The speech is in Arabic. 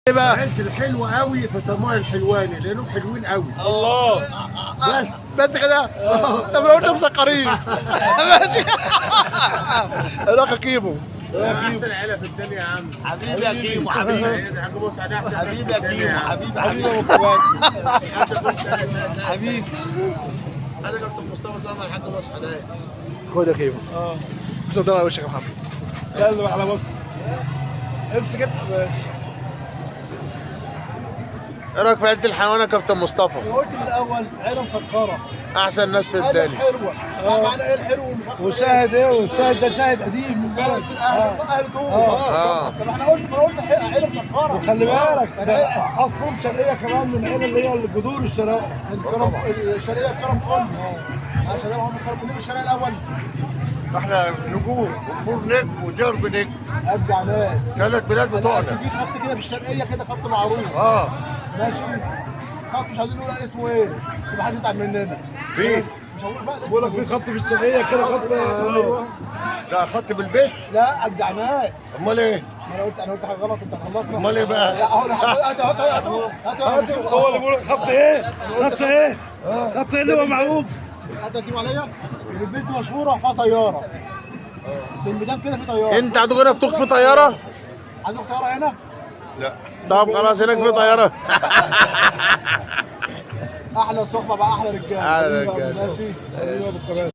ايه بقى؟ العيلة الحلوة قوي فسموها الحلواني لانهم حلوين قوي. الله. بس بس كده؟ طب لو انتم مسكرين ماشي. راح كيمو. احسن عيلة في الدنيا يا عم. حبيبي يا كيمو، حبيبي حبيبي حاج بص انا احسن حبيبي يا كيمو، حبيبي حبيبي حبيبي يا ابو اخواتي. حبيبي. انا كابتن مصطفى سلمان الحاج بص حدايات. خد يا كيمو. اتفضل على وشك يا محمد. سلم على مصر. امسك انت. ايه رايك في عيلة الحيوان يا كابتن مصطفى؟ قلت من الاول عيله مسكره. احسن ناس في عيله الدنيا. حلوه. معنى ايه الحلو والمسكر؟ وشاهد ايه؟ والشاهد ده شاهد قديم من بلد. اهل طول. طب احنا قلت عيله مسكره. وخلي بالك ده اصلهم شرقيه كمان من العيله اللي هي الجذور الشرقيه. الشرقيه الكرم كله. عشان هم الكرم كلهم الشرقيه الاول. احنا نجوم وفور نجم ودرب نجم. ابدع ناس. 3 بلاد بس بتوعنا. في خط كده في الشرقيه كده خط معروف. ماشي. خط مش عايزين نقول اسمه ايه. يبقى حد يزعل مننا. فين؟ مش هقول بقى بقول لك في خط في الشرقيه كده خط. ده خط بالبس. لا ابدع ناس. امال ايه؟ انا قلت حاجه غلط انت غلطنا. امال ايه بقى؟ لا هات هو اللي بيقول لك خط ايه؟ خط ايه؟ خط ايه اللي هو معوج؟ هتجيب عليا. البيس دي مشهوره فيها طياره. في الميدان كده في طياره. انت عندكم هنا بتطوف في طياره؟ عندك طياره هنا؟ لا. طب خلاص هناك في طياره. احلى صحبه بقى احلى رجاله. أحلى رجالة. ماشي.